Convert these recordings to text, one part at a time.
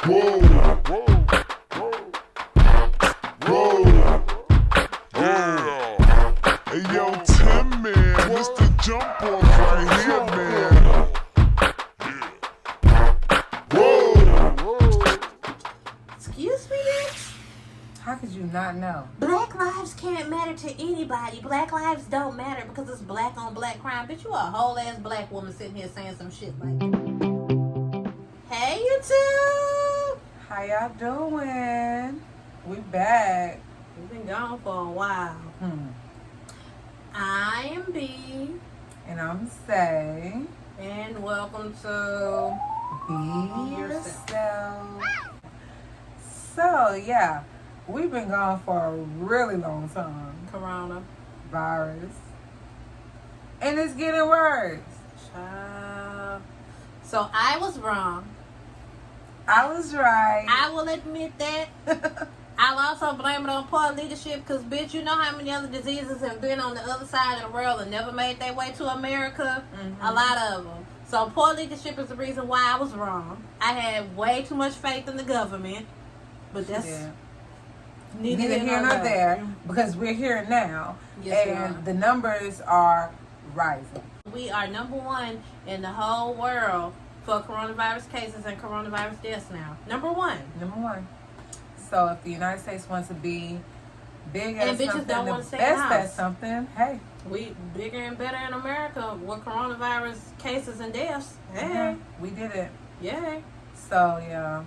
Whoa, whoa, whoa, whoa, yeah. Hey yo, Tim, man, Mr. Jump Off right here, man. Whoa. Excuse me, bitch? How could you not know? Black lives can't matter to anybody. Black lives don't matter because it's black on black crime. Bitch, you a whole ass black woman sitting here saying some shit like that. Hey, you two. How y'all doing? We back. We've been gone for a while. I am B. And I'm Say. And welcome to Be Yourself. So, yeah. We've been gone for a really long time. Corona Virus. And it's getting worse. Child. So I was wrong. I was right. I will admit that. I'll also blame it on poor leadership because, bitch, you know how many other diseases have been on the other side of the world and never made their way to America? Mm-hmm. A lot of them. So poor leadership is the reason why I was wrong. I had way too much faith in the government. But that's neither here nor there because we're here now. Yes, and the numbers are rising. We are number one in the whole world for coronavirus cases and coronavirus deaths now. Number one. So if the United States wants to be big at and bitches something, don't want the to best stay at something, hey. We bigger and better in America with coronavirus cases and deaths. Hey. Mm-hmm. We did it. Yeah. So, yeah.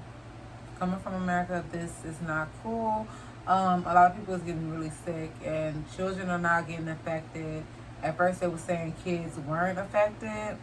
Coming from America, this is not cool. A lot of people is getting really sick and children are not getting affected. At first they were saying kids weren't affected.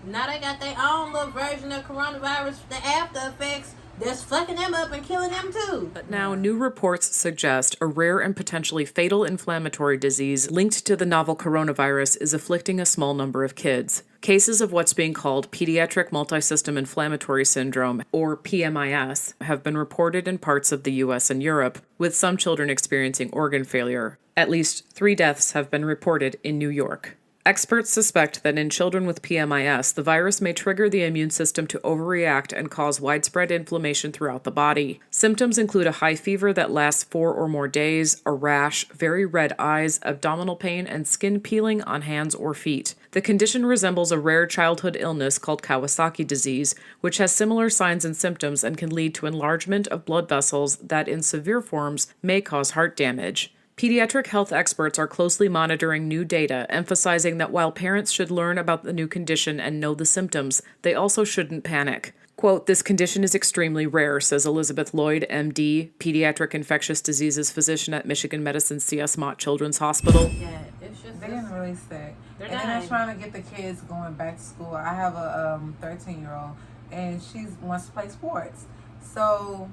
Now they got their own little version of coronavirus, the after effects, that's fucking them up and killing them too. But now new reports suggest a rare and potentially fatal inflammatory disease linked to the novel coronavirus is afflicting a small number of kids. Cases of what's being called pediatric multisystem inflammatory syndrome, or PMIS, have been reported in parts of the US and Europe, with some children experiencing organ failure. At least 3 deaths have been reported in New York. Experts suspect that in children with PMIS, the virus may trigger the immune system to overreact and cause widespread inflammation throughout the body. Symptoms include a high fever that lasts 4 or more days, a rash, very red eyes, abdominal pain, and skin peeling on hands or feet. The condition resembles a rare childhood illness called Kawasaki disease, which has similar signs and symptoms and can lead to enlargement of blood vessels that, in severe forms, may cause heart damage. Pediatric health experts are closely monitoring new data, emphasizing that while parents should learn about the new condition and know the symptoms, they also shouldn't panic. Quote, "This condition is extremely rare," says Elizabeth Lloyd, MD, pediatric infectious diseases physician at Michigan Medicine CS Mott Children's Hospital. Yeah, it's just... They're getting really sick. And then they're trying to get the kids going back to school. I have a 13-year-old, and she wants to play sports. So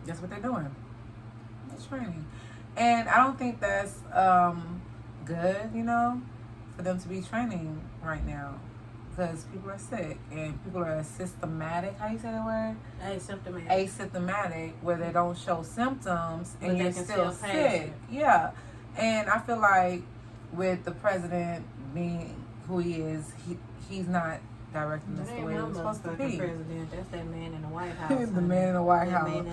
that's what they're doing. They're training. And I don't think that's good, for them to be training right now. Because people are sick and people are symptomatic. How you say that word? Asymptomatic, where they don't show symptoms and you're still sick. Yeah. And I feel like with the president being who he is, he's not directing us the way it's supposed to be. President. That's that man in the White House. The man in the White House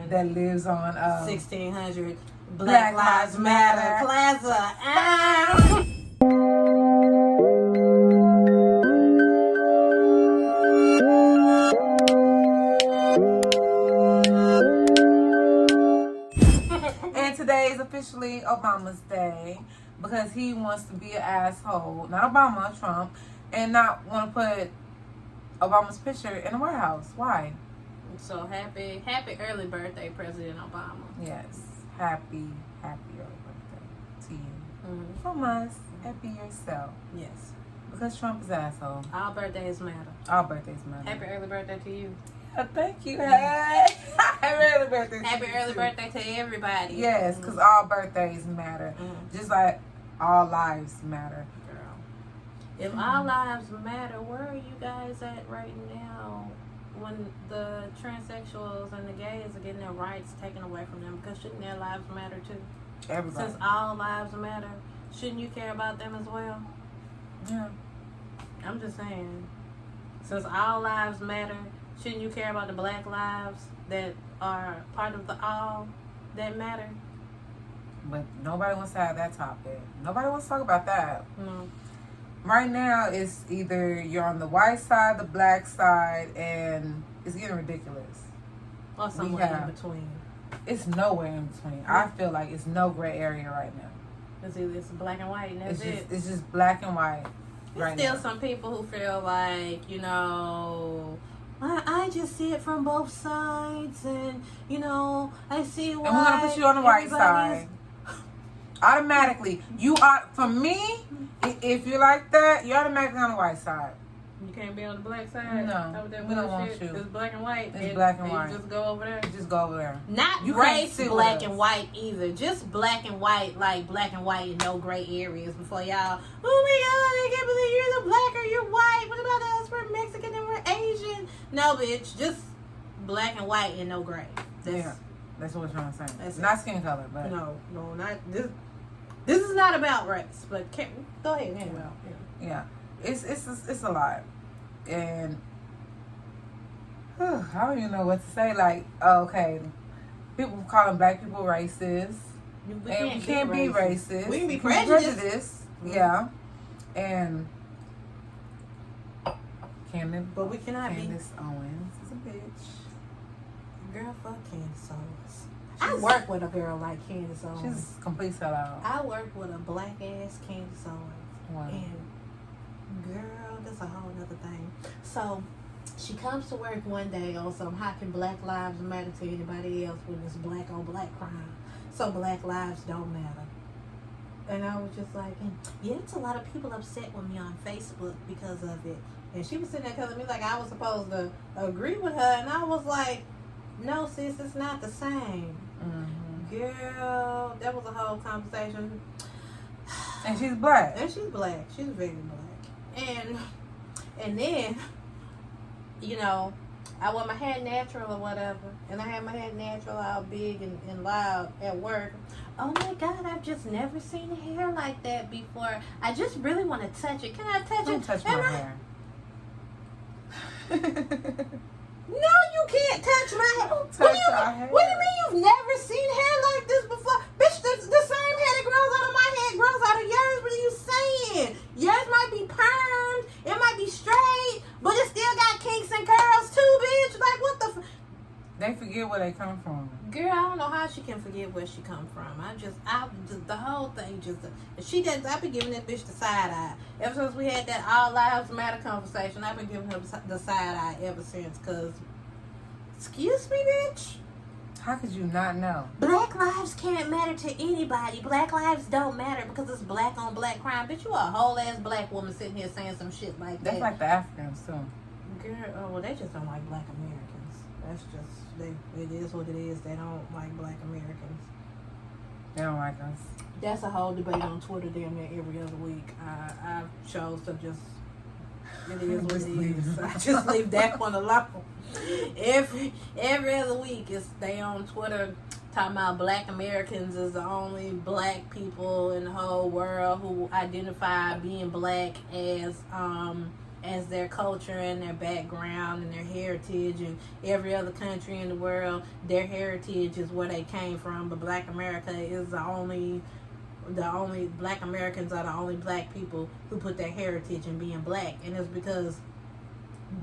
that lives on 1600 Black Lives Matter Plaza. And today is officially Obama's day because he wants to be an asshole. Not Obama, Trump. And not want to put Obama's picture in the White House. Why? So happy early birthday, President Obama. Yes. Happy early birthday to you. Mm-hmm. From us, happy yourself. Yes. Because Trump is an asshole. All birthdays matter. All birthdays matter. Happy early birthday to you. Thank you. Hey. Happy early birthday to Happy early birthday to everybody. Yes, because all birthdays matter. Mm-hmm. Just like all lives matter. If all lives matter, where are you guys at right now when the transsexuals and the gays are getting their rights taken away from them? Because shouldn't their lives matter too? Everybody. Since all lives matter, shouldn't you care about them as well? Yeah. I'm just saying. Since all lives matter, shouldn't you care about the black lives that are part of the all that matter? But nobody wants to have that topic. Nobody wants to talk about that. No. Right now, it's either you're on the white side, the black side, and it's getting ridiculous. Or somewhere in between. It's nowhere in between. I feel like it's no gray area right now. It's black and white, and that's it. It's just black and white. There's still some people who feel like, you know, I just see it from both sides, and, you know, I see why. And we're going to put you on the white side. Automatically. You are, for me, if you're like that, you're automatically on the white side. You can't be on the black side? No, we don't want you. It's black and white. It's black and white. You just go over there? Just go over there. Not you race black and white either. Just black and white, like black and white and no gray areas before y'all. Oh my God, I can't believe you're the black or you're white. What about us? We're Mexican and we're Asian. No, bitch. Just black and white and no gray. That's what we're trying to say. That's not skin color, but. No, not this. This is not about race, but go ahead anyway. Yeah. It's a lot. And I don't even know what to say. Like, okay, people calling black people racist. We can't be racist. We can be prejudiced. Yeah. And but we cannot Candace Owens is a bitch. Girl, fuck Candace Owens. I work with a girl like Candace Owens. She's a complete sellout. I work with a black ass Candace Owens. Wow. And girl, that's a whole other thing. So she comes to work one day on some how can black lives matter to anybody else when it's black on black crime. So black lives don't matter. And I was just like, yeah, it's a lot of people upset with me on Facebook because of it. And she was sitting there telling me like I was supposed to agree with her, and I was like, no, sis, it's not the same. Mm-hmm. Girl, that was a whole conversation. And she's black. And she's black. She's very black. And then, you know, I wear my hair natural or whatever, and I had my hair natural all big and loud at work. Oh my God, I've just never seen hair like that before. I just really want to touch it. Can I touch Don't it? touch my hair. No, you can't touch my hair. Don't What touch our hair. do you mean you've never seen hair like this before? Bitch, the same hair that grows out of my head grows out of yours. What are you saying? Yours might be permed, it might be straight, but it still got kinks and curls too, bitch. Like, what the They forget where they come from. Girl, I don't know how she can forget where she come from. I just the whole thing I've been giving that bitch the side eye. Ever since we had that All Lives Matter conversation, I've been giving her the side eye ever since. Cause, excuse me, bitch. How could you not know? Black lives can't matter to anybody. Black lives don't matter because it's black on black crime. Bitch, you a whole ass black woman sitting here saying some shit like that. That's like the Africans too. Girl, oh well, they just don't like black Americans. That's just it is what it is. They don't like black Americans. They don't like us. That's a whole debate on Twitter damn near every other week. I chose to just it is what it is. I just leave that one alone. Every other week is they on Twitter talking about black Americans is the only black people in the whole world who identify being black as their culture and their background and their heritage, and every other country in the world, their heritage is where they came from, but black America is the only black Americans are the only black people who put their heritage in being black, and it's because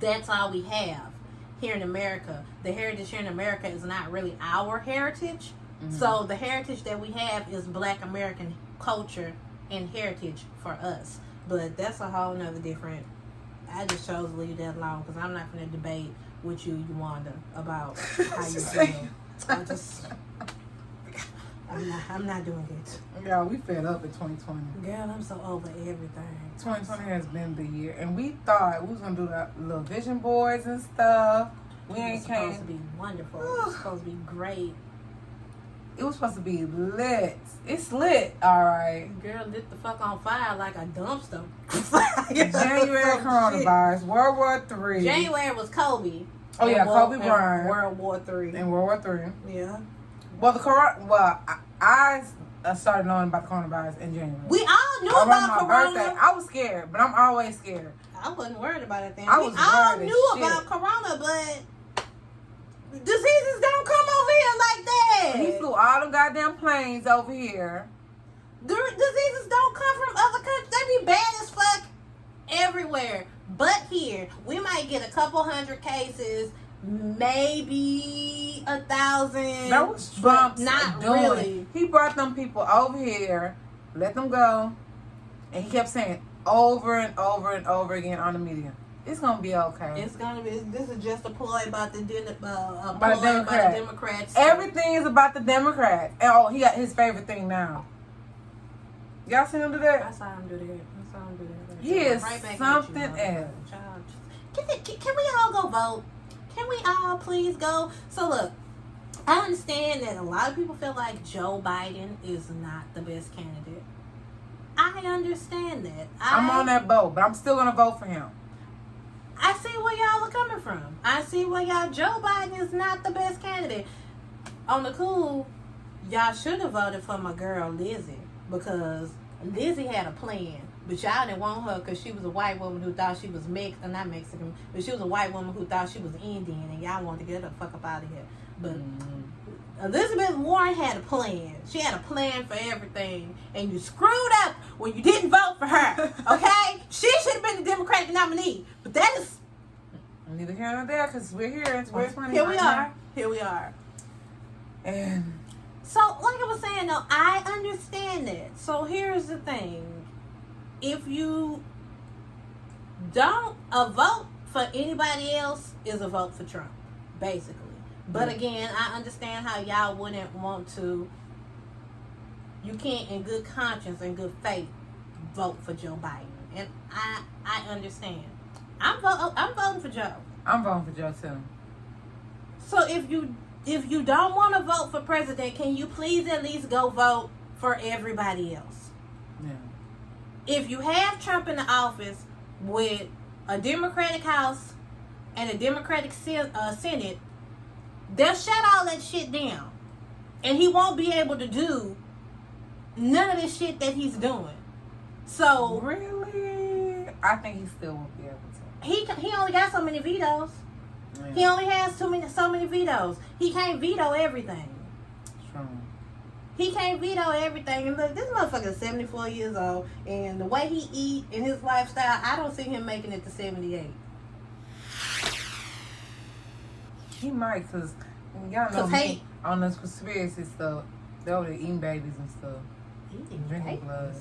that's all we have here in America. The heritage here in America is not really our heritage. Mm-hmm. So the heritage that we have is black American culture and heritage for us, but that's a whole nother different. I just chose to leave that alone because I'm not going to debate with you, Wanda, about how you feel. I'm not doing it. Yeah, we fed up in 2020. Girl, I'm so over everything. 2020 has been the year, and we thought we was gonna do the little vision boards and stuff. We ain't came. It was supposed to be wonderful. It was supposed to be great. It was supposed to be lit. It's lit, all right. Girl, lit the fuck on fire like a dumpster. January coronavirus, World War III. January was Kobe. Oh yeah, Kobe Bryant. World War III. And World War III. Yeah. Well, I started knowing about the coronavirus in January. We all knew about my birthday. I was scared, but I'm always scared. I wasn't worried about it then. I We was all worried as knew shit. about Corona, but diseases don't come over here like that. He flew all them goddamn planes over here. Diseases don't come from other countries. They be bad as fuck everywhere. But here, we might get a couple hundred cases, maybe 1,000. That was but Trump's not doing. really. He brought them people over here, let them go, and he kept saying over and over and over again on the media, it's gonna be okay. It's gonna be. This is just a ploy about the Democrats. Democrats. Everything is about the Democrats. And he got his favorite thing now. Y'all seen him do I that? saw him do that. He is Right back at something you, else. Child. Can we all go vote? Can we all please go? So look, I understand that a lot of people feel like Joe Biden is not the best candidate. I understand that. I'm on that boat, but I'm still gonna vote for him. I see where y'all are coming from. I see where Joe Biden is not the best candidate. On the cool, y'all should have voted for my girl Lizzie, because Lizzie had a plan. But y'all didn't want her because she was a white woman who thought she was not Mexican, but she was a white woman who thought she was Indian, and y'all wanted to get her the fuck up out of here. But Elizabeth Warren had a plan. She had a plan for everything, and you screwed up when you didn't vote for her. Okay? She should have been the Democratic nominee. But that is... Neither here nor there, because we're here in 2020. Here we right are. now. Here we are. And So, like I was saying, though, I understand that. So, here's the thing. If you don't, a vote for anybody else is a vote for Trump, basically. But again, I understand how y'all wouldn't want to, you can't in good conscience and good faith vote for Joe Biden. And I understand. I'm voting for Joe. I'm voting for Joe too. So if you don't want to vote for president, can you please at least go vote for everybody else? Yeah. If you have Trump in the office with a Democratic House and a Democratic Senate, they'll shut all that shit down. And he won't be able to do none of the shit that he's doing. So Really? I think he still won't be able to. he only got so many vetoes. Yeah. He only has so many vetoes. He can't veto everything. True. He can't veto everything. And look, this motherfucker is 74 years old, and the way he eat and his lifestyle, I don't see him making it to 78. He might, because y'all know Cause me on this conspiracy stuff. They over there eating babies and stuff. Eating Drinking babies?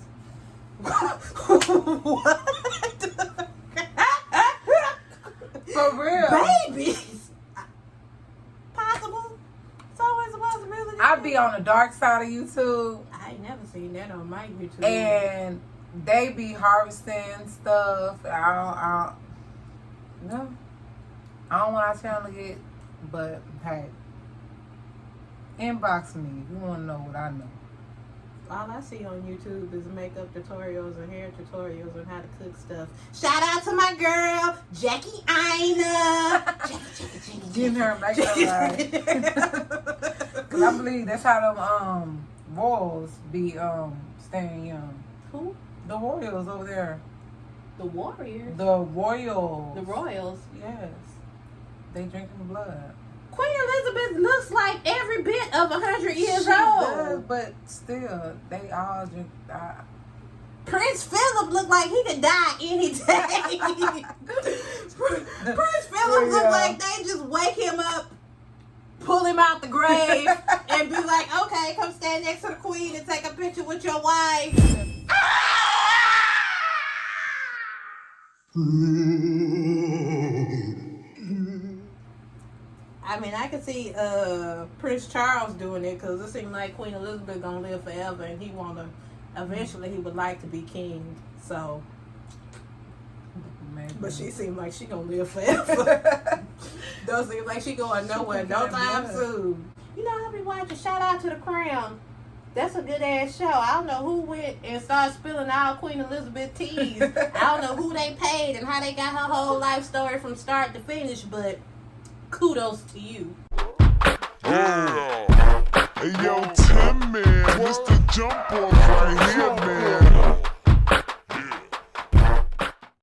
blood. What? For real. Babies? Possible? It's always a possibility. I be on the dark side of YouTube, I ain't never seen that on my YouTube. and they be harvesting stuff. I don't want our channel to get, but hey, inbox me if you want to know what I know. All I see on YouTube is makeup tutorials and hair tutorials on how to cook stuff. Shout out to my girl, Jackie Ina. Jackie. Getting her makeup right. Cause I believe that's how them royals be staying young. Who? The royals over there. The Warriors. The royals. The Royals. Yes. They drinking blood. Queen Elizabeth looks like every bit of 100 years She old. does, but still, they all drink. Prince Philip looked like he could die any day. Prince Philip looked like they just wake him up, pull him out the grave, and be like, okay, come stand next to the queen and take a picture with your wife. I mean, I could see Prince Charles doing it because it seemed like Queen Elizabeth gonna live forever, and eventually he would like to be king. So, Maybe. but she seemed like she gonna live forever. Don't seem like she going nowhere no time soon. You know, I be watching. Shout out to The Crown. That's a good ass show. I don't know who went and started spilling all Queen Elizabeth teas. I don't know who they paid and how they got her whole life story from start to finish, but kudos to you. Yeah. Hey, yo, Tim, man, Mr. Jump Off right here, man.